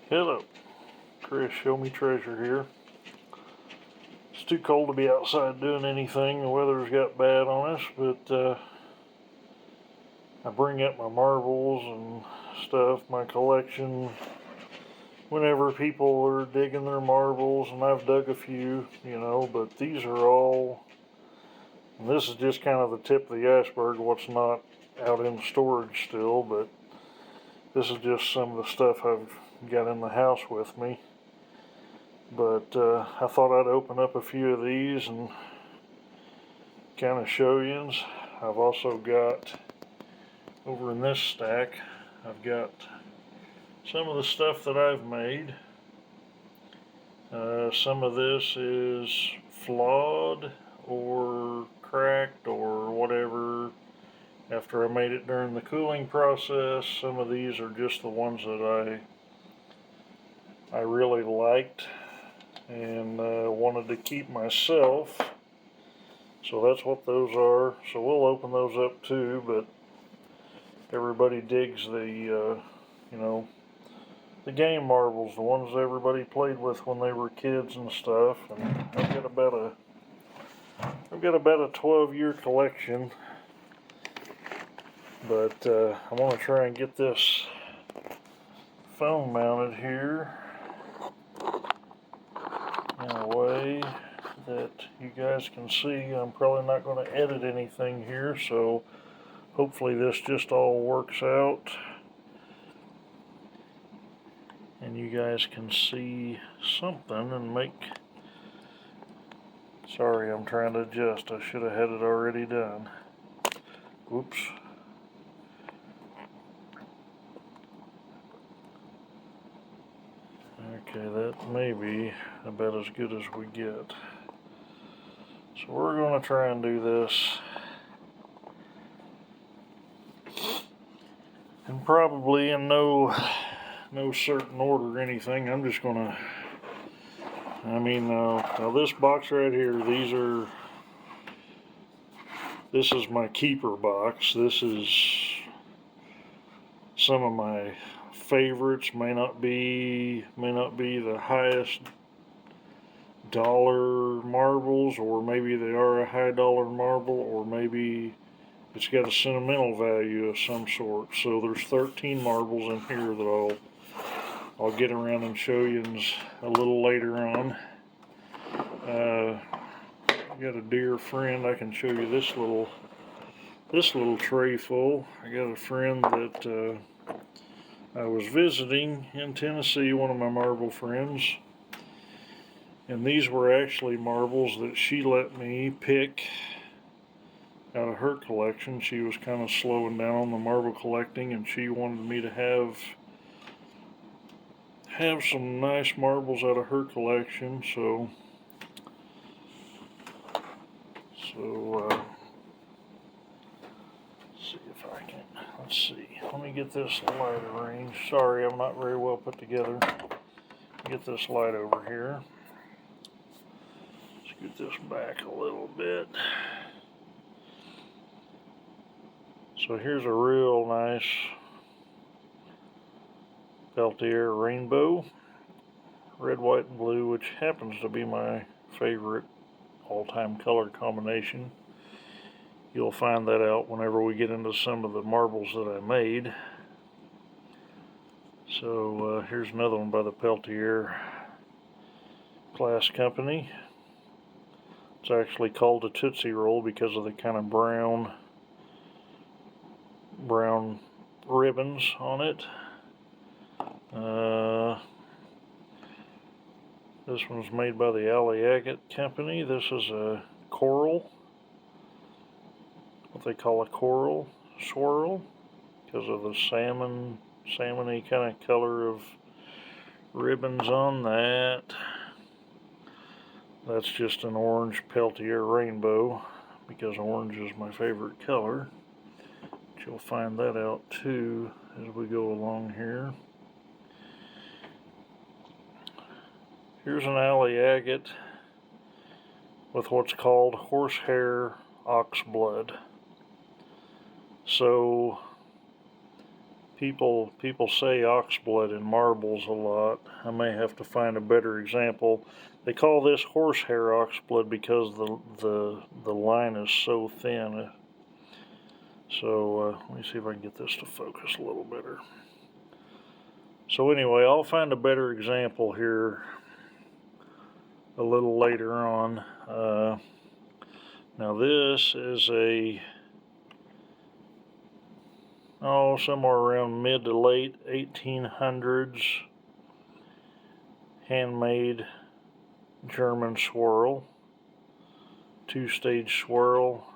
Hello, Chris, Show Me Treasure here. It's too cold to be outside doing anything. The weather's got bad on us, but I bring up my marbles and stuff, my collection, whenever people are digging their marbles, and I've dug a few, but these are all, and this is just kind of the tip of the iceberg, what's not out in storage still, but this is just some of the stuff I've got in the house with me. But I thought I'd open up a few of these and kind of show you. I've also got, over in this stack, I've got some of the stuff that I've made. Some of this is flawed or cracked or whatever after I made it during the cooling process. Some of these are just the ones that I really liked and wanted to keep myself. So that's what those are. So we'll open those up too, but everybody digs the game marbles, the ones everybody played with when they were kids and stuff. And I've got about a 12-year collection, but I want to try and get this phone mounted here in a way that you guys can see. I'm probably not going to edit anything here, so hopefully this just all works out and you guys can see something and make. Sorry, I'm trying to adjust. I should have had it already done. Whoops. Okay, that may be about as good as we get. So we're going to try and do this. And probably in no certain order or anything. I'm just going to, now this box right here, this is my keeper box. This is some of my favorites. May not be the highest dollar marbles, or maybe they are a high dollar marble, or maybe it's got a sentimental value of some sort. So there's 13 marbles in here that I'll get around and show you a little later on. I got a dear friend. I can show you this little tray full. I got a friend that I was visiting in Tennessee, one of my marble friends, and these were actually marbles that she let me pick out of her collection. She was kind of slowing down on the marble collecting, and she wanted me to have some nice marbles out of her collection. So see if I can. Let's see. Let me get this light arranged. Sorry, I'm not very well put together. Get this light over here. Scoot this back a little bit. So here's a real nice Peltier rainbow, red, white, and blue, which happens to be my favorite all-time color combination. You'll find that out whenever we get into some of the marbles that I made. So here's another one by the Peltier Glass Company. It's actually called a Tootsie Roll because of the kind of brown ribbons on it. This one's made by the Alley Agate Company. This is a coral, what they call a coral swirl, because of the salmony kind of color of ribbons on that. That's just an orange Peltier rainbow, because orange is my favorite color. But you'll find that out too as we go along here. Here's an Alley Agate with what's called horsehair ox blood. So People say oxblood in marbles a lot. I may have to find a better example. They call this horsehair oxblood because the line is so thin. So let me see if I can get this to focus a little better. So anyway, I'll find a better example here a little later on. Now this is somewhere around mid to late 1800s handmade German swirl, two-stage swirl,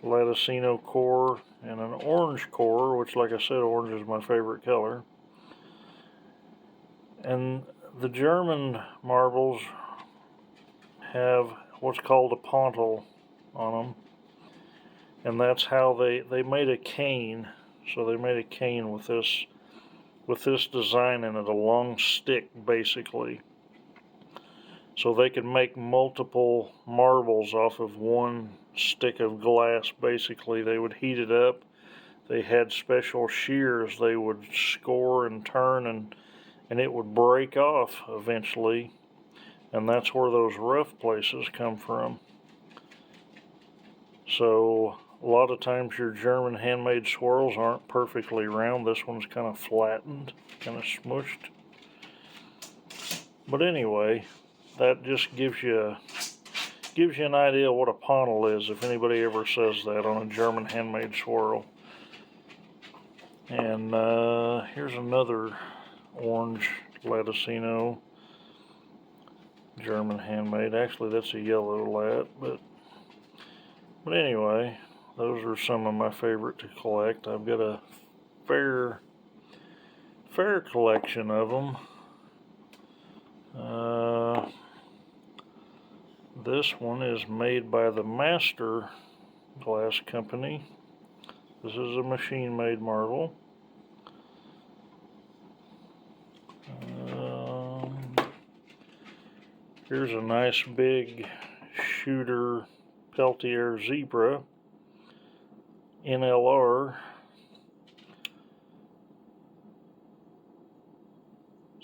Latticino core, and an orange core, which, like I said, orange is my favorite color. And the German marbles have what's called a pontil on them, and that's how they made a cane. So they made a cane with this design in it, a long stick basically. So they could make multiple marbles off of one stick of glass basically. They would heat it up. They had special shears they would score and turn, and it would break off eventually. And that's where those rough places come from. So a lot of times your German handmade swirls aren't perfectly round. This one's kind of flattened, kind of smushed. But anyway, that just gives you an idea what a pontil is, if anybody ever says that on a German handmade swirl. And here's another orange Latticino, German handmade. Actually, that's a yellow lat, but anyway, those are some of my favorite to collect. I've got a fair collection of them. This one is made by the Master Glass Company. This is a machine-made marble. Here's a nice big Shooter Peltier Zebra NLR.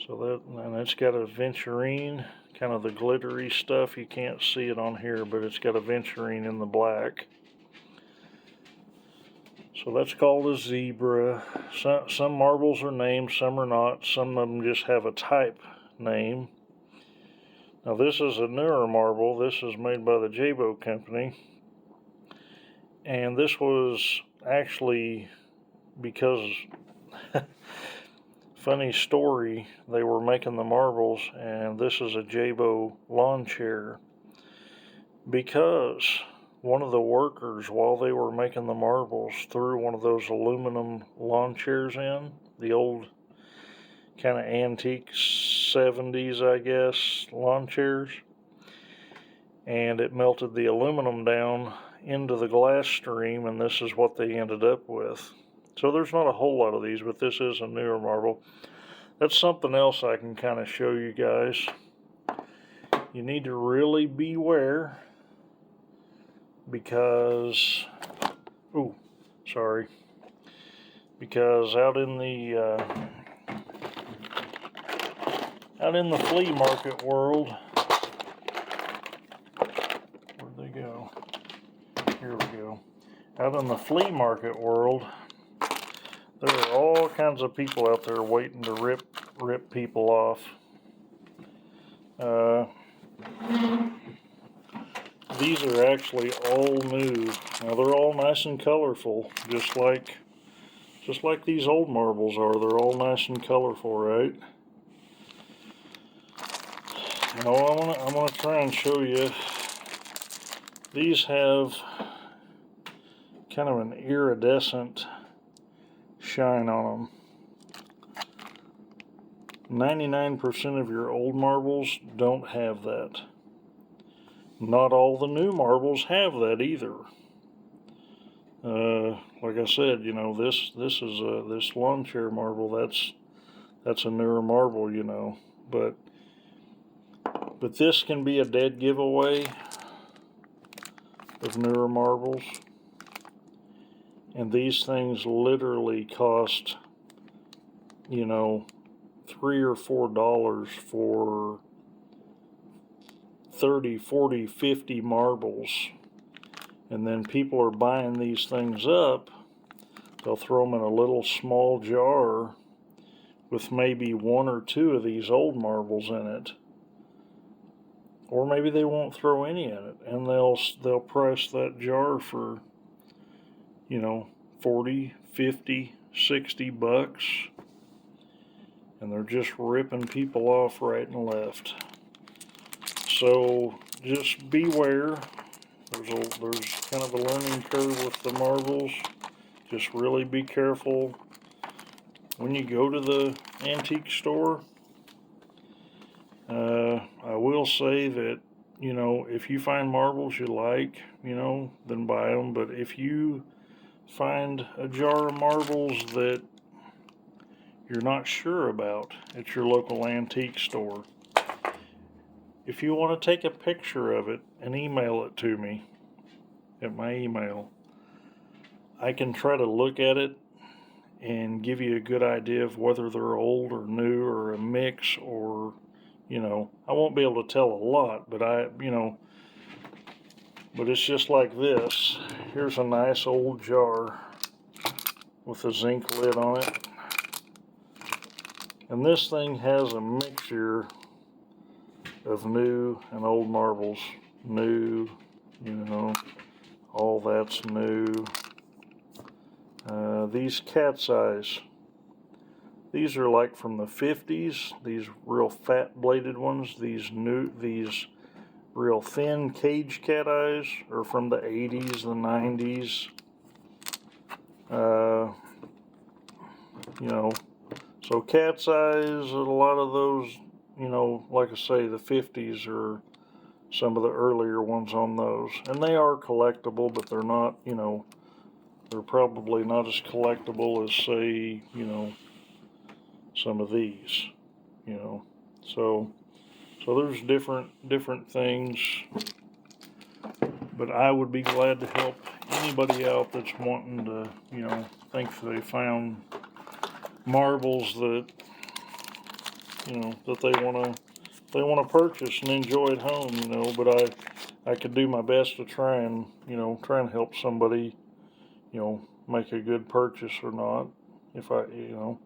And it's got a Venturine, kind of the glittery stuff. You can't see it on here, but it's got a Venturine in the black. So that's called a Zebra. Some marbles are named, some are not. Some of them just have a type name. Now this is a newer marble. This is made by the Jabo Company. And this was actually because, funny story, they were making the marbles, and this is a Jabo lawn chair. Because one of the workers, while they were making the marbles, threw one of those aluminum lawn chairs in, the old kind of antique 70s, I guess, lawn chairs, and it melted the aluminum down into the glass stream, and this is what they ended up with. So there's not a whole lot of these, but this is a newer marble. That's something else I can kind of show you guys. You need to really beware, because because out in the flea market world, where'd they go? Here we go. Out in the flea market world, there are all kinds of people out there waiting to rip people off. These are actually all new. Now they're all nice and colorful, just like these old marbles are. They're all nice and colorful, right? Now I'm gonna try and show you. These have kind of an iridescent shine on them. 99% of your old marbles don't have that. Not all the new marbles have that either. Like I said, you know, this is this lawn chair marble. That's a newer marble, you know, but this can be a dead giveaway of newer marbles. And these things literally cost, you know, $3 or $4 for 30, 40, 50 marbles. And then people are buying these things up. They'll throw them in a little small jar with maybe 1 or 2 of these old marbles in it. Or maybe they won't throw any in it, and they'll price that jar for, you know, 40, 50, 60 bucks. And they're just ripping people off right and left. So just beware. There's kind of a learning curve with the marbles. Just really be careful when you go to the antique store. I will say that, you know, if you find marbles you like, you know, then buy them. But if you find a jar of marbles that you're not sure about at your local antique store, if you want to take a picture of it and email it to me at my email, I can try to look at it and give you a good idea of whether they're old or new or a mix, or, you know, I won't be able to tell a lot, but but it's just like this. Here's a nice old jar with a zinc lid on it. And this thing has a mixture of new and old marbles. New, you know, all that's new. These cat's eyes. These are like from the 50s. These real fat bladed ones. These real thin cage cat eyes are from the 80s, the 90s. You know, so cat's eyes, a lot of those, you know, like I say, the 50s are some of the earlier ones on those. And they are collectible, but they're not, you know, they're probably not as collectible as, say, you know, some of these, you know. So there's different things, but I would be glad to help anybody out that's wanting to, you know, think they found marbles that, you know, that they want to purchase and enjoy at home, you know. But I could do my best to try and help somebody, you know, make a good purchase or not. If I, you know,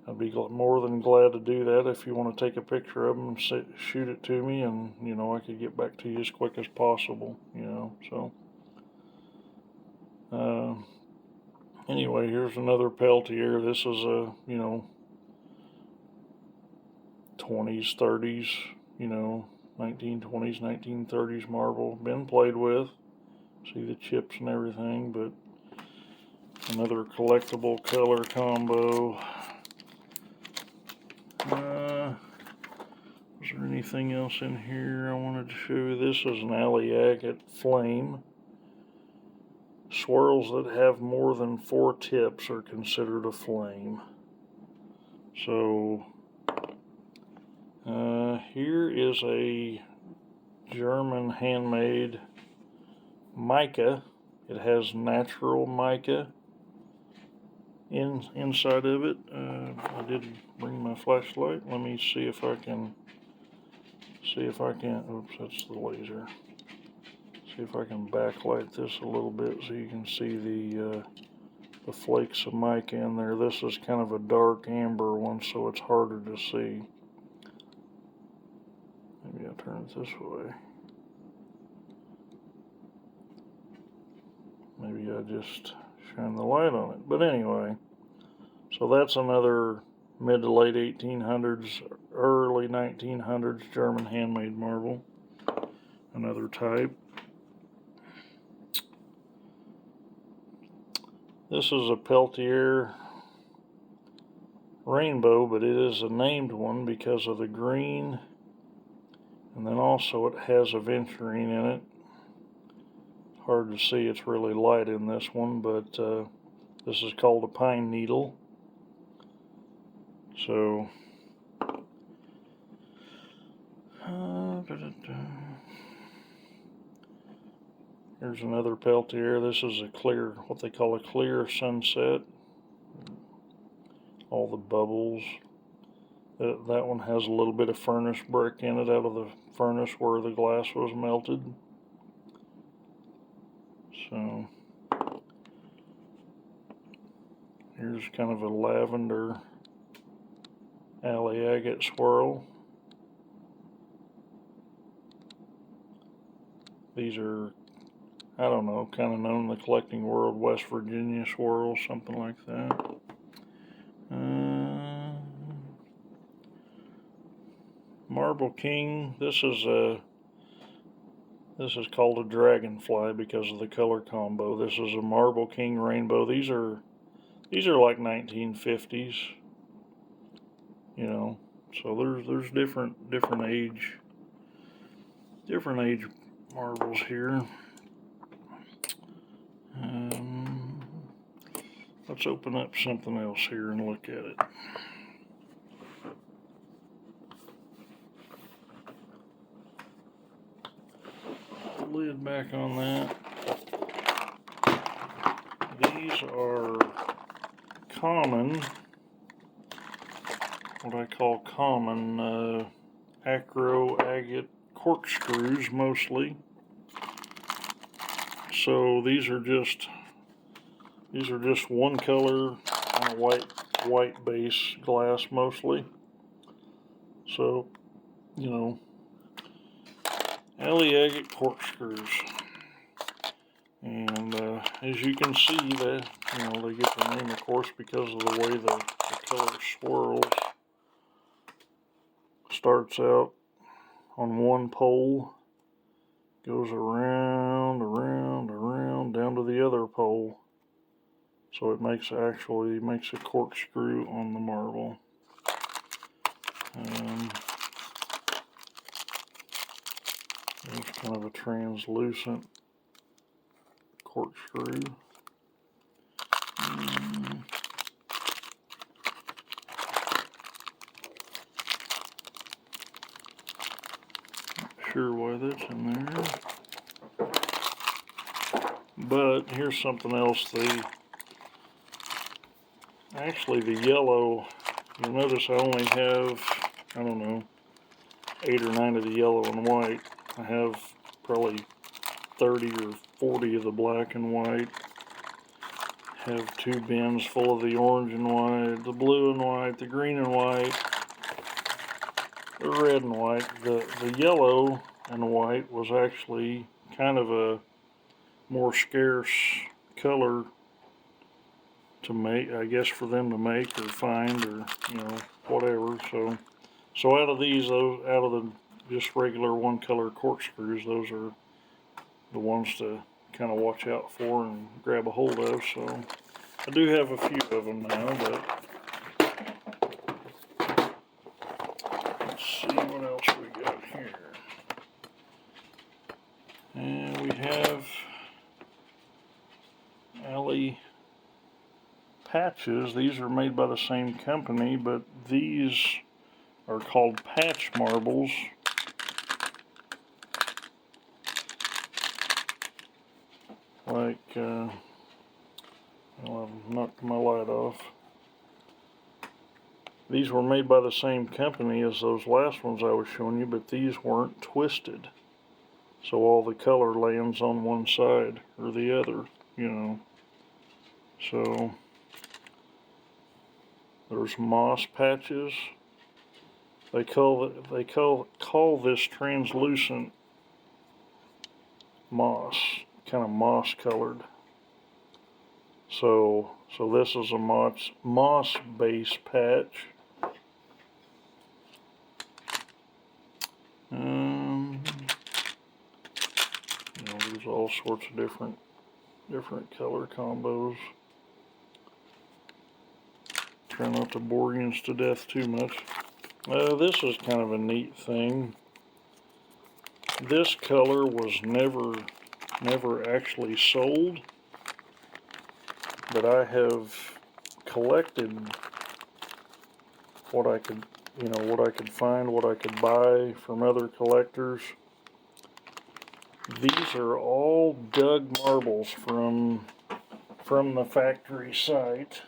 I'd be more than glad to do that. If you want to take a picture of them and shoot it to me, and, you know, I could get back to you as quick as possible, you know. So anyway, here's another Peltier. This is a, you know, 20s, 30s, you know, 1920s, 1930s marble. Been played with. See the chips and everything, but another collectible color combo. Is there anything else in here I wanted to show you? This is an Alley Agate Flame. Swirls that have more than 4 tips are considered a flame. So here is a German handmade mica. It has natural mica inside of it. I did bring my flashlight. Let me see if I can. Oops, that's the laser. See if I can backlight this a little bit so you can see the flakes of mica in there. This is kind of a dark amber one, so it's harder to see. Maybe I'll turn it this way. Maybe I just shine the light on it. But anyway, so that's another mid to late 1800s, early 1900s German handmade marble. Another type. This is a Peltier Rainbow, but it is a named one because of the green, and then also it has aventurine in it. Hard to see, it's really light in this one, but this is called a pine needle. So Here's another Peltier. This is a clear, what they call a clear sunset. All the bubbles. That one has a little bit of furnace brick in it out of the furnace where the glass was melted. So here's kind of a lavender alley agate swirl. These are, I don't know, kind of known in the collecting world, West Virginia swirls, something like that. Marble King. This is called a dragonfly because of the color combo. This is a Marble King rainbow. These are like 1950s. You know, so there's different age marbles here. Let's open up something else here and look at it. The lid back on that. These are common, what I call common acro agate corkscrews mostly. So these are just one color on a white base glass mostly. So, you know, alley agate corkscrews. And as you can see, that, you know, they get their name, of course, because of the way the color swirls. Starts out on one pole, goes around down to the other pole. So it makes a corkscrew on the marble. There's kind of a translucent corkscrew. Not sure why that's in there. But here's something else. Actually the yellow, you'll notice I only have, I don't know, 8 or 9 of the yellow and white. I have probably 30 or 40 of the black and white. Have 2 bins full of the orange and white, the blue and white, the green and white, the red and white. The yellow and white was actually kind of a more scarce color to make, I guess, for them to make or find, or, you know, whatever. So out of these, out of the just regular one color corkscrews, those are the ones to kind of watch out for and grab a hold of. So I do have a few of them now, but let's see what else we got here. And we have alley patches. These are made by the same company, but these are called patch marbles. Like, well, I've knocked my light off. These were made by the same company as those last ones I was showing you, but these weren't twisted. So all the color lands on one side or the other, you know. So there's moss patches. They call this translucent moss, kind of moss colored. So this is a moss base patch. You know, there's all sorts of different color combos. Try not to bore you to death too much. This is kind of a neat thing. This color was never actually sold, but I have collected what I could, you know, what I could find, what I could buy from other collectors. These are all dug marbles from the factory site.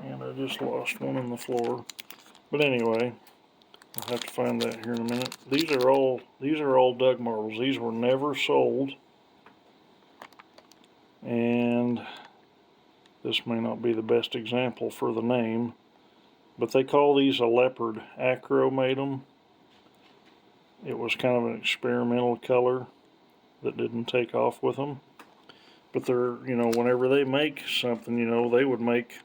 And I just lost one on the floor. But anyway, I'll have to find that here in a minute. These are all dug marbles. These were never sold. And this may not be the best example for the name, but they call these a leopard. Acro made them. It was kind of an experimental color that didn't take off with them. But they're, you know, whenever they make something, you know, they would make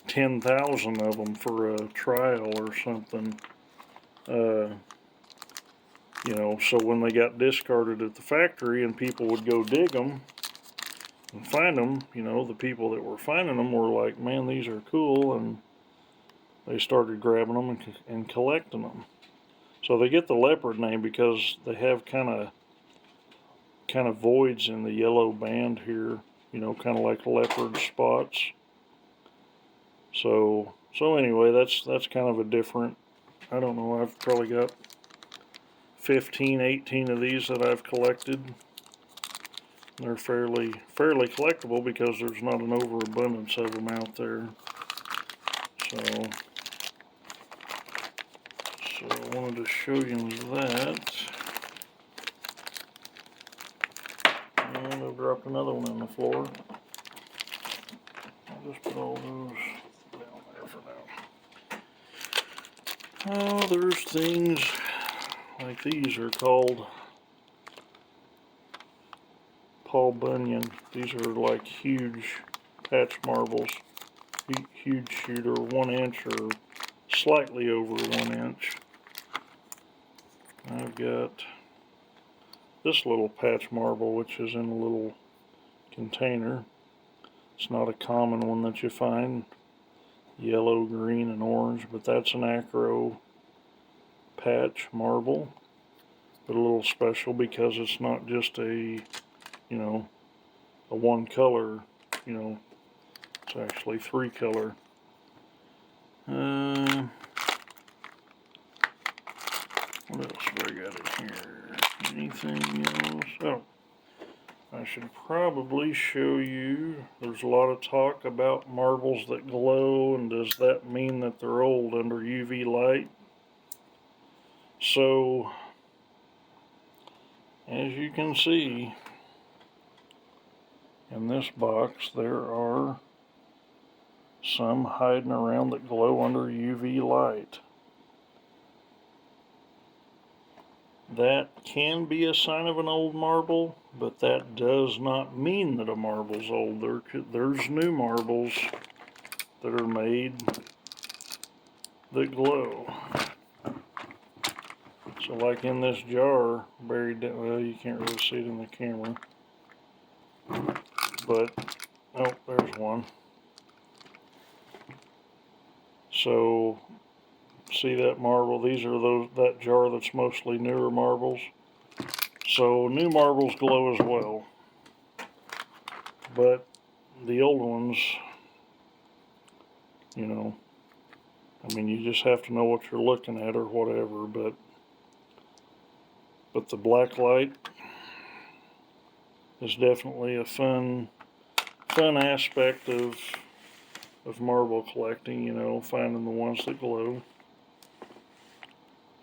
10,000 of them for a trial or something. You know, so when they got discarded at the factory and people would go dig them and find them, you know, the people that were finding them were like, man, these are cool, and they started grabbing them and collecting them. So they get the leopard name because they have kind of voids in the yellow band here, you know, kind of like leopard spots. So anyway, that's kind of a different, I don't know, I've probably got 15, 18 of these that I've collected. They're fairly collectible because there's not an overabundance of them out there. So I wanted to show you that. And I dropped another one on the floor. I'll just put all those down there for now. Oh, there's things like these are called Paul Bunyan. These are like huge patch marbles. Huge shooter, 1 inch or slightly over 1 inch. I've got this little patch marble, which is in a little container. It's not a common one that you find. Yellow, green, and orange, but that's an Acro patch marble. But a little special because it's not just a, you know, a one color, you know, it's actually 3 color. What else do I got in here? Anything else? Oh, I should probably show you, there's a lot of talk about marbles that glow, and does that mean that they're old under UV light? So, as you can see, in this box there are some hiding around that glow under UV light. That can be a sign of an old marble, but that does not mean that a marble's old. There's new marbles that are made that glow. So like in this jar, buried down, well, you can't really see it in the camera, but, oh, there's one. So, see that marble? These are that jar that's mostly newer marbles. So new marbles glow as well, but the old ones, you know, I mean, you just have to know what you're looking at or whatever. But the black light is definitely a fun aspect of marble collecting. You know, finding the ones that glow.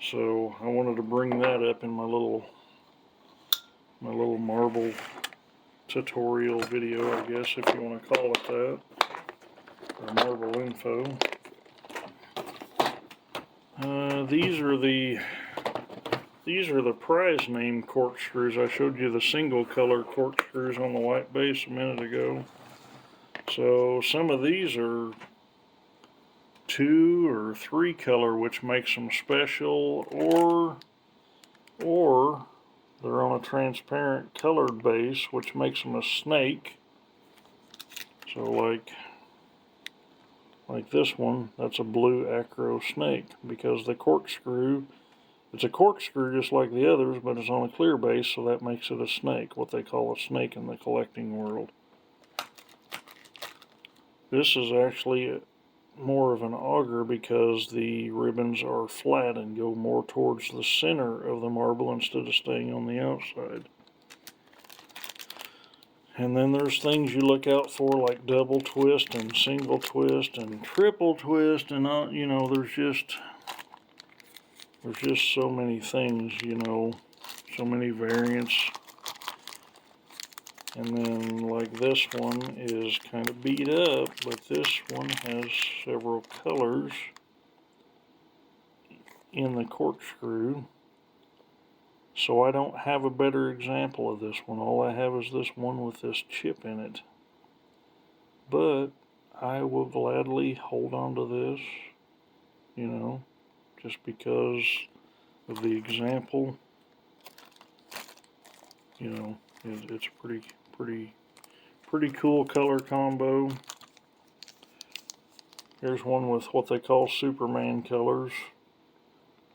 So I wanted to bring that up in my little marble tutorial video, I guess, if you want to call it that, or marble info. These are the prize name corkscrews. I showed you the single color corkscrews on the white base a minute ago. So some of these are 2 or 3 color, which makes them special, or they're on a transparent colored base, which makes them a snake. So like this one, that's a blue Acro snake, because the corkscrew, it's a corkscrew just like the others, but it's on a clear base, so that makes it a snake, what they call a snake in the collecting world. This is actually more of an auger because the ribbons are flat and go more towards the center of the marble instead of staying on the outside. And then there's things you look out for like double twist and single twist and triple twist, and you know, there's just so many things, you know, so many variants. And then like this one is kind of beat up, but this one has several colors in the corkscrew. So I don't have a better example of this one. All I have is this one with this chip in it. But I will gladly hold on to this, you know, just because of the example. You know, it's pretty cool color combo. Here's one with what they call Superman colors.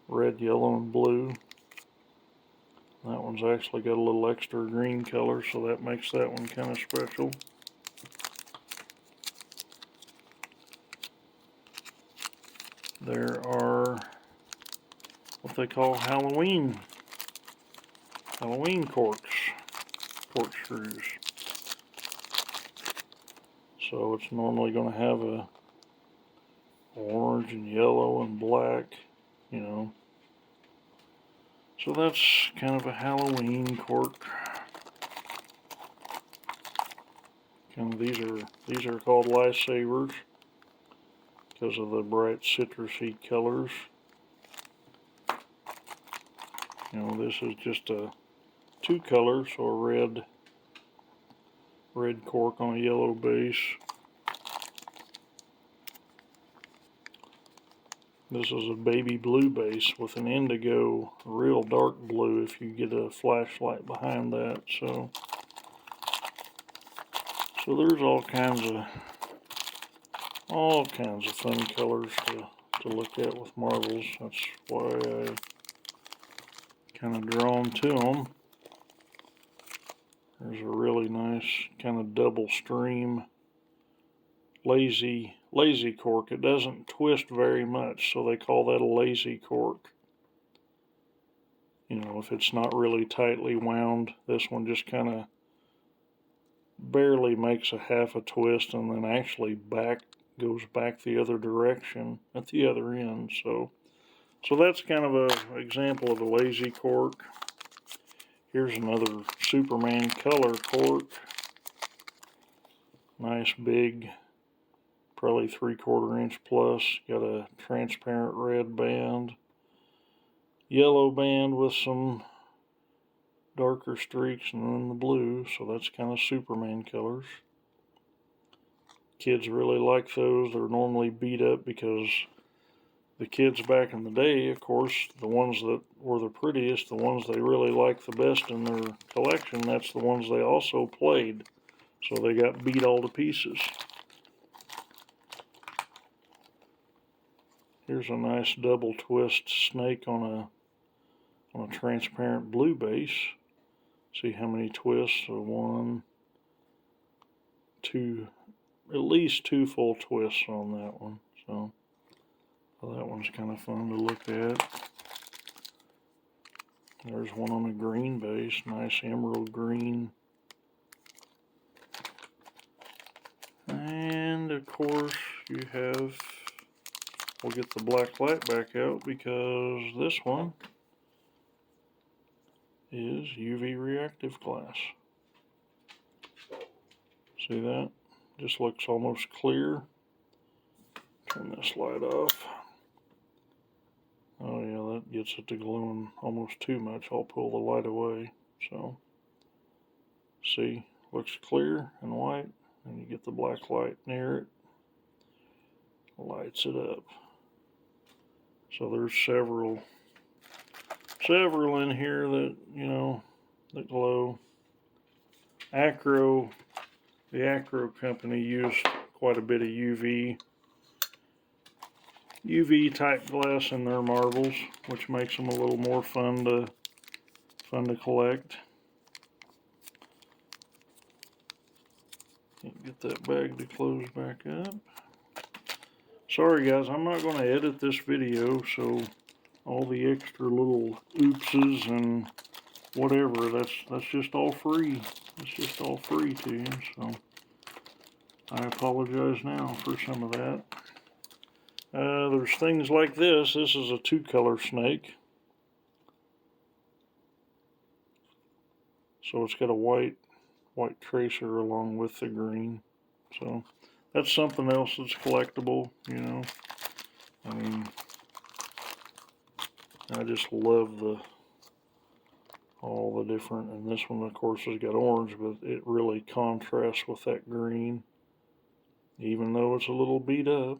Red, yellow, and blue. That one's actually got a little extra green color, so that makes that one kind of special. There are what they call Halloween corkscrews. So it's normally going to have a orange and yellow and black, you know. So that's kind of a Halloween cork. Kind of these are called Lifesavers because of the bright citrusy colors. You know, this is just a two colors, so a red cork on a yellow base. This is a baby blue base with an indigo, real dark blue if you get a flashlight behind that. So there's all kinds of fun colors to look at with marbles. That's why I kind of drawn to them. There's a really nice kind of double stream lazy cork. It doesn't twist very much, so they call that a lazy cork. You know, if it's not really tightly wound, this one just kind of barely makes a half a twist and then actually goes back the other direction at the other end. So that's kind of an example of a lazy cork. Here's another Superman color cork. Nice big, probably 3/4 inch plus. Got a transparent red band, yellow band with some darker streaks, and then the blue. So that's kind of Superman colors. Kids really like those. They're normally beat up because the kids back in the day, of course, the ones that were the prettiest, the ones they really liked the best in their collection, that's the ones they also played. So they got beat all to pieces. Here's a nice double twist snake on a transparent blue base. See how many twists? So 1, 2, at least 2 full twists on that one. So that one's kind of fun to look at. There's one on a green base, nice emerald green. And of course you have, we'll get the black light back out because this one is UV reactive glass. See that? Just looks almost clear. Turn this light off. Oh yeah, that gets it to glowing almost too much. I'll pull the light away. So, see, looks clear and white, and you get the black light near it. Lights it up. So there's several in here that, you know, that glow. The Acro company used quite a bit of UV type glass in their marbles, which makes them a little more fun to collect. Can't get that bag to close back up. Sorry guys, I'm not going to edit this video, so all the extra little oopses and whatever, that's just all free. It's just all free to you, so I apologize now for some of that. There's things like this. This is a 2-color snake. So it's got a white tracer along with the green. So that's something else that's collectible, you know. I mean, I just love all the different, and this one of course has got orange, but it really contrasts with that green, even though it's a little beat up,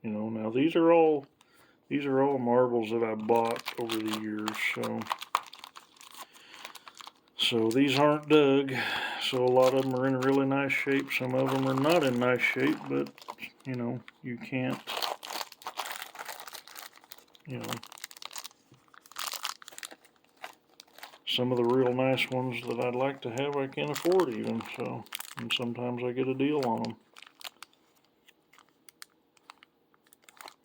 you know. Now these are all marbles that I bought over the years, so these aren't dug, so a lot of them are in really nice shape. Some of them are not in nice shape, but you know, you can't, you know, some of the real nice ones that I'd like to have I can't afford even, so, and sometimes I get a deal on them.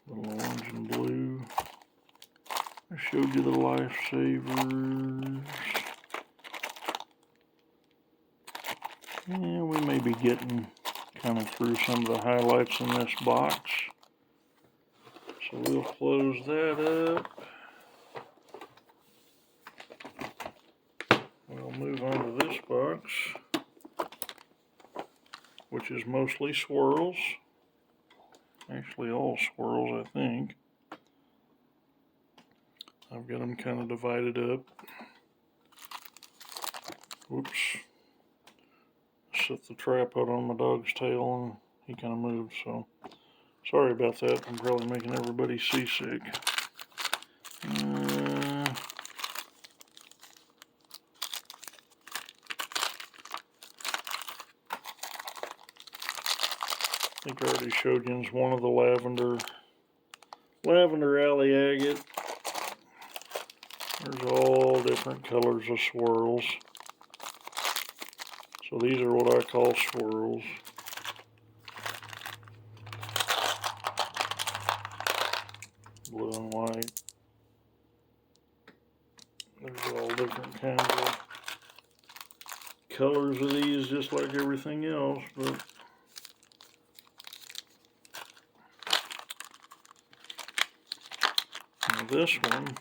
Little orange and blue. I showed you the lifesavers. Yeah, we may be getting kind of through some of the highlights in this box. So we'll close that up. We'll move on to this box, which is mostly swirls. Actually all swirls, I think. I've got them kind of divided up. Whoops. Set the trap out on my dog's tail and he kind of moved, so sorry about that. I'm probably making everybody seasick. I think I already showed you one of the lavender alley agate. There's all different colors of swirls. So these are what I call swirls. Blue and white. There's all different kinds of colors of these, just like everything else, but now this one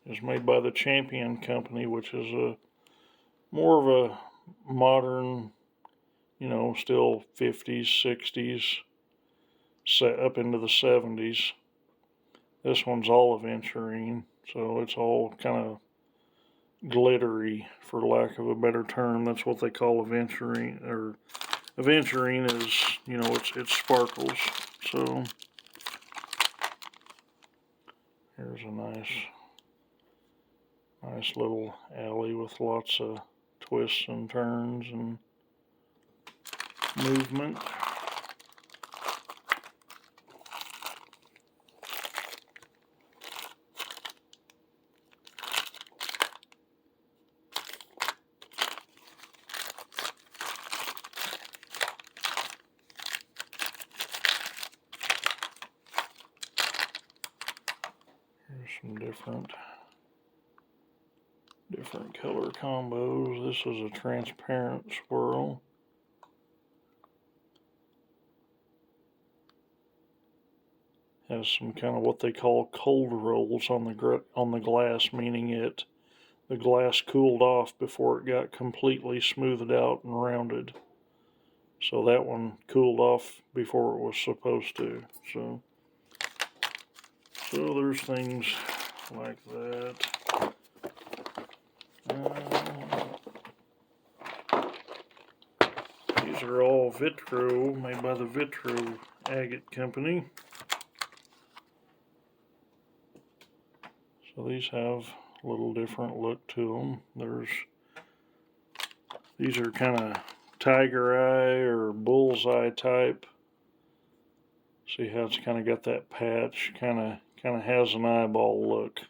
is made by the Champion Company, which is a more of a modern, you know, still 50s, 60s, set up into the 70s. This one's all aventurine, so it's all kind of glittery, for lack of a better term. That's what they call aventurine, or aventurine is, you know, it sparkles. So here's a nice little alley with lots of twists and turns and movement. Here's some different color combos. This is a transparent swirl. Has some kind of what they call cold rolls on the glass, meaning the glass cooled off before it got completely smoothed out and rounded. So that one cooled off before it was supposed to. So there's things like that. These are all Vitro, made by the Vitro Agate Company. So these have a little different look to them. These are kind of tiger eye or bullseye type. See how it's kind of got that patch, kind of has an eyeball look.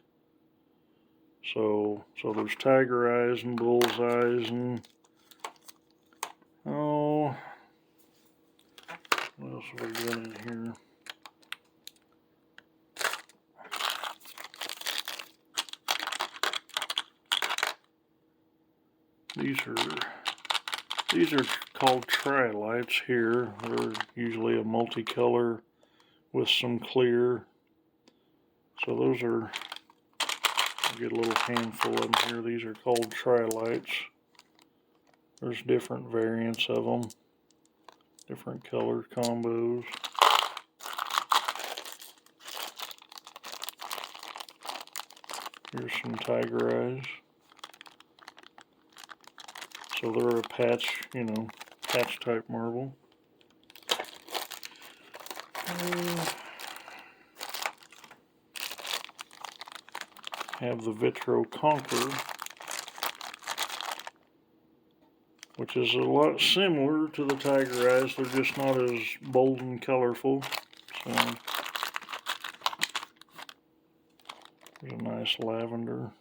So there's tiger eyes and bullseyes and what else have we got in here? These are called tri-lights here. They're usually a multicolor with some clear. So those are, I'll get a little handful of them here. These are called tri-lights. There's different variants of them, different color combos. Here's some Tiger Eyes. So they're a patch, patch type marble. Have the Vitro Conquer, which is a lot similar to the Tiger Eyes. They're just not as bold and colorful. So there's a nice lavender.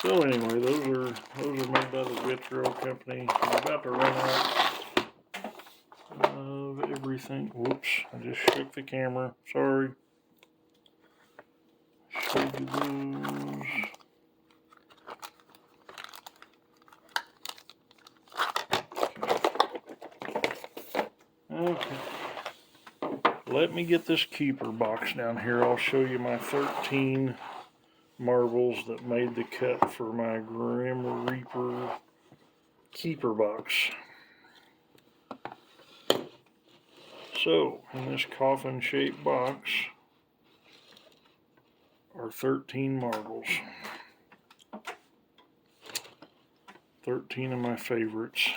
So anyway, those are made by the Vitro company. I'm about to run out of everything. Whoops! I just shook the camera. Sorry. Showed you those. Okay. Let me get this keeper box down here. I'll show you my 13 marbles that made the cut for my Grim Reaper keeper box. So, in this coffin-shaped box are 13 marbles. 13 of my favorites.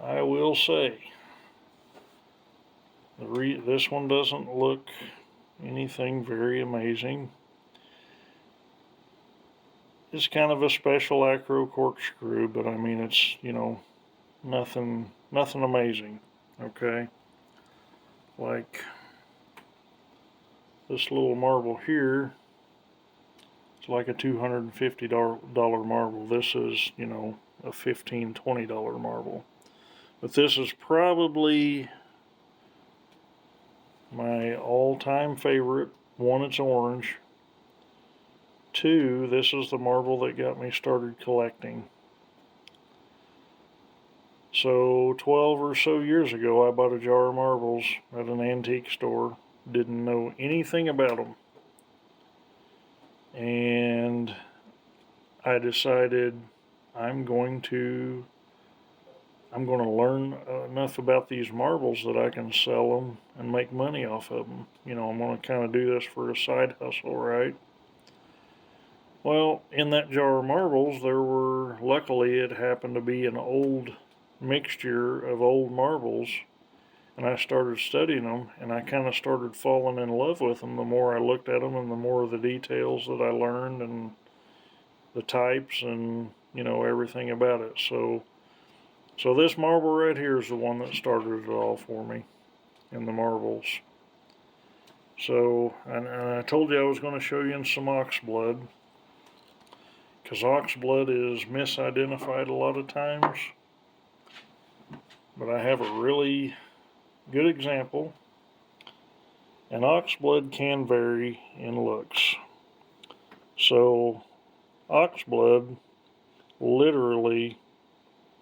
I will say, this one doesn't look anything very amazing. It's kind of a special acro corkscrew, but I mean, it's, nothing amazing, okay? Like this little marble here, it's like a $250 marble. This is, a $15, $20 marble. But this is probably my all-time favorite. One, it's orange. Two, this is the marble that got me started collecting. So 12 or so years ago, I bought a jar of marbles at an antique store. Didn't know anything about them. And I decided I'm going to learn enough about these marbles that I can sell them and make money off of them. I'm going to kind of do this for a side hustle, right? Well, in that jar of marbles, luckily it happened to be an old mixture of old marbles, and I started studying them, and I kind of started falling in love with them the more I looked at them and the more of the details that I learned and the types and, everything about it. So this marble right here is the one that started it all for me in the marbles. So, and I told you I was going to show you some oxblood, because oxblood is misidentified a lot of times. But I have a really good example. And oxblood can vary in looks. So, oxblood literally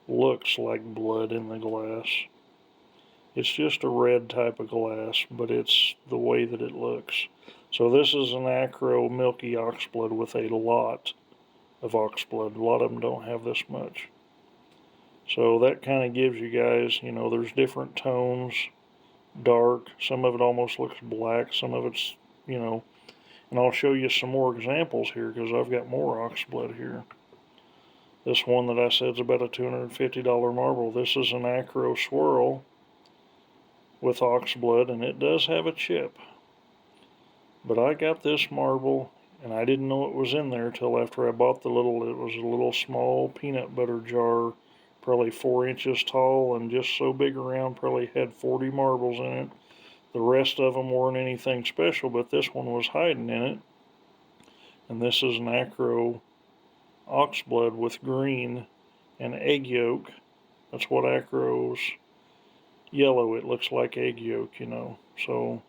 looks like blood in the glass. It's just a red type of glass, but it's the way that it looks. So this is an acro milky oxblood with a lot of oxblood. A lot of them don't have this much. So that kind of gives you guys, there's different tones, dark, some of it almost looks black, some of it's, and I'll show you some more examples here because I've got more oxblood here. This one that I said is about a $250 marble. This is an acro swirl with oxblood, and it does have a chip. But I got this marble, and I didn't know it was in there till after I bought it was a little small peanut butter jar, probably 4 inches tall and just so big around, probably had 40 marbles in it. The rest of them weren't anything special, but this one was hiding in it. And this is an acro oxblood with green and egg yolk. That's what acro's yellow. It looks like egg yolk, So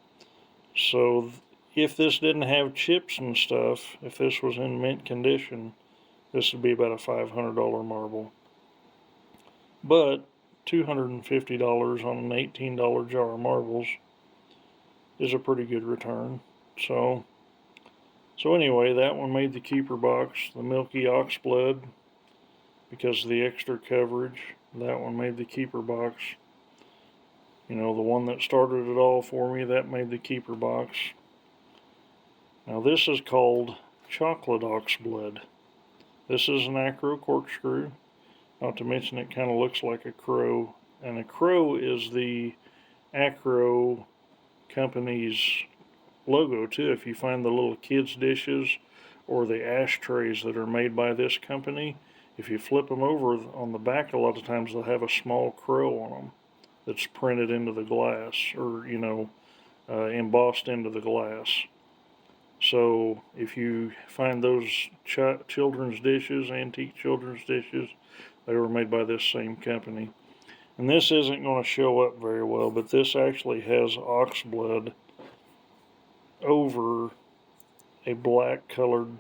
So if this didn't have chips and stuff, if this was in mint condition, this would be about a $500 marble. But $250 on an $18 jar of marbles is a pretty good return. So anyway, that one made the keeper box. The Milky Oxblood, because of the extra coverage, that one made the keeper box. You know, the one that started it all for me, that made the keeper box. Now this is called Chocolate Oxblood. This is an acro corkscrew. Not to mention it kind of looks like a crow. And a crow is the Acro company's logo too. If you find the little kids dishes or the ashtrays that are made by this company, if you flip them over on the back, a lot of times they'll have a small crow on them that's printed into the glass, or embossed into the glass. So if you find those children's dishes, antique children's dishes, they were made by this same company. And this isn't going to show up very well, but this actually has oxblood over a black colored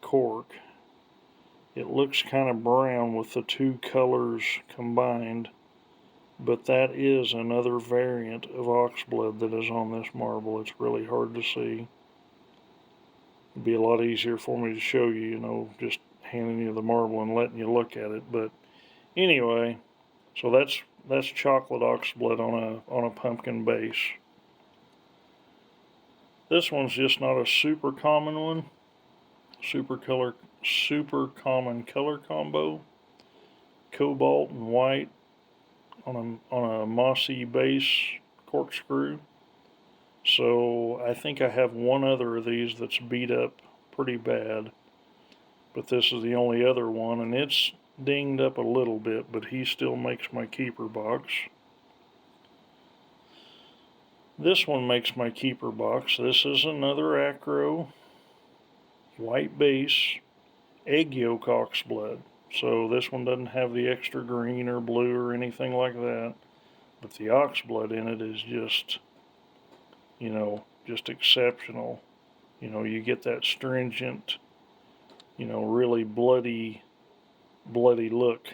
cork. It looks kind of brown with the two colors combined, but that is another variant of oxblood that is on this marble. It's really hard to see. It'd be a lot easier for me to show you, just handing you the marble and letting you look at it. But anyway, so that's chocolate oxblood on a pumpkin base. This one's just not a super common one. Super common color combo. Cobalt and white on a mossy base corkscrew. So I think I have one other of these that's beat up pretty bad, but this is the only other one, and it's dinged up a little bit, but he still makes my keeper box. This one makes my keeper box. This is another Acro white base egg yolk oxblood. So this one doesn't have the extra green or blue or anything like that, but the oxblood in it is just exceptional. You get that stringent, really bloody look,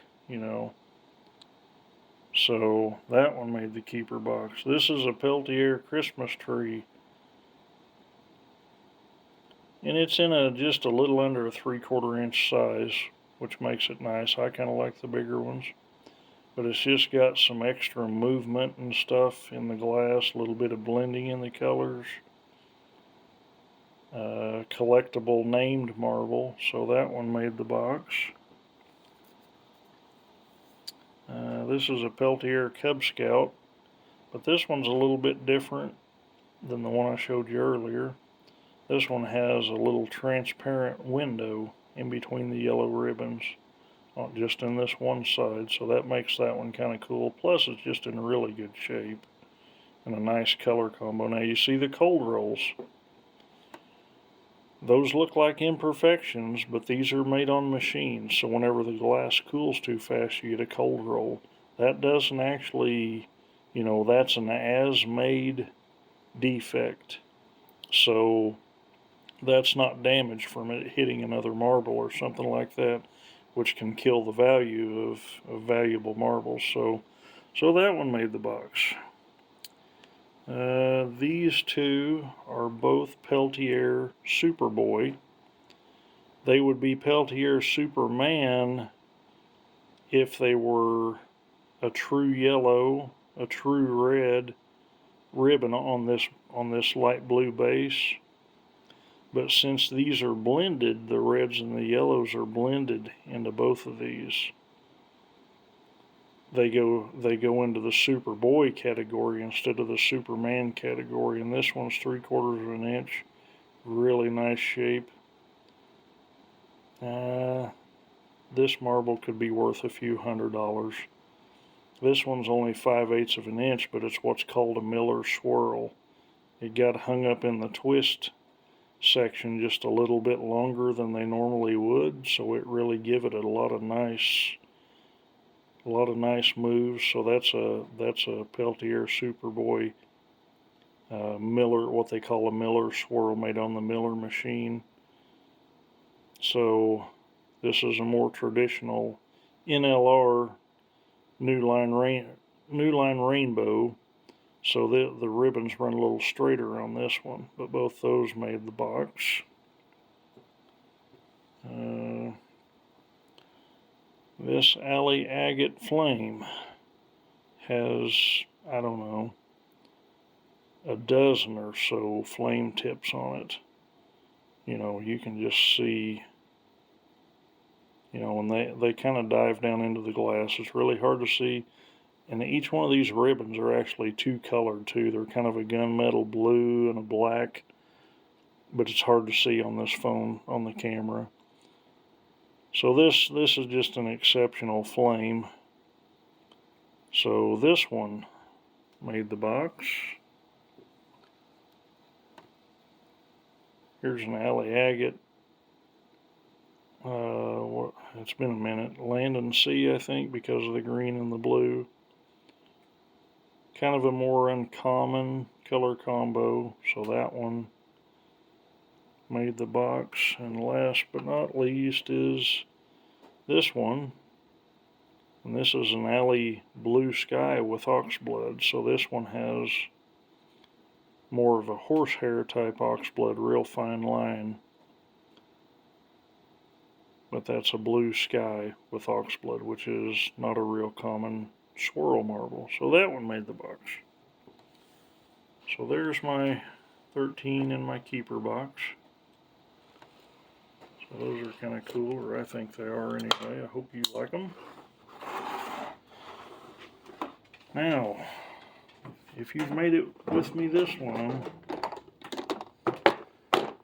So that one made the keeper box. This is a Peltier Christmas tree. And it's in just a little under a 3/4 inch size, which makes it nice. I kind of like the bigger ones. But it's just got some extra movement and stuff in the glass, a little bit of blending in the colors. Collectible named marble, so that one made the box. This is a Peltier Cub Scout, but this one's a little bit different than the one I showed you earlier. This one has a little transparent window in between the yellow ribbons, just in this one side, so that makes that one kind of cool. Plus it's just in really good shape and a nice color combo. Now you see the cold rolls. Those look like imperfections, but these are made on machines, so whenever the glass cools too fast, you get a cold roll. That doesn't actually, that's an as-made defect. So that's not damage from it hitting another marble or something like that, which can kill the value of valuable marbles. So that one made the box. These two are both Peltier Superboy. They would be Peltier Superman if they were a true yellow, a true red ribbon on this light blue base. But since these are blended, the reds and the yellows are blended into both of these. They go into the Superboy category instead of the Superman category, and this one's 3/4 of an inch. Really nice shape. This marble could be worth a few $100s. This one's only 5/8 of an inch, but it's what's called a Miller swirl. It got hung up in the twist section just a little bit longer than they normally would, so it really give it a lot of nice moves. So that's a Peltier Superboy Miller, what they call a Miller swirl, made on the Miller machine. So this is a more traditional NLR New Line Rainbow. So the ribbons run a little straighter on this one, but both those made the box. This Alley Agate Flame has, I don't know, a dozen or so flame tips on it. You know, you can just see, you know, when they kind of dive down into the glass, it's really hard to see. And each one of these ribbons are actually two colored too. They're kind of a gunmetal blue and a black, but it's hard to see on this phone, on the camera. So this is just an exceptional flame. So this one made the box. Here's an Alley Agate. It's been a minute. Land and Sea, I think, because of the green and the blue. Kind of a more uncommon color combo, so that one made the box. And last but not least is this one. And this is an Alley Blue Sky with oxblood. So this one has more of a horsehair type oxblood, real fine line. But that's a blue sky with oxblood, which is not a real common swirl marble. So that one made the box. So there's my 13 in my keeper box. So those are kind of cool, or I think they are anyway. I hope you like them. Now, if you've made it with me this long,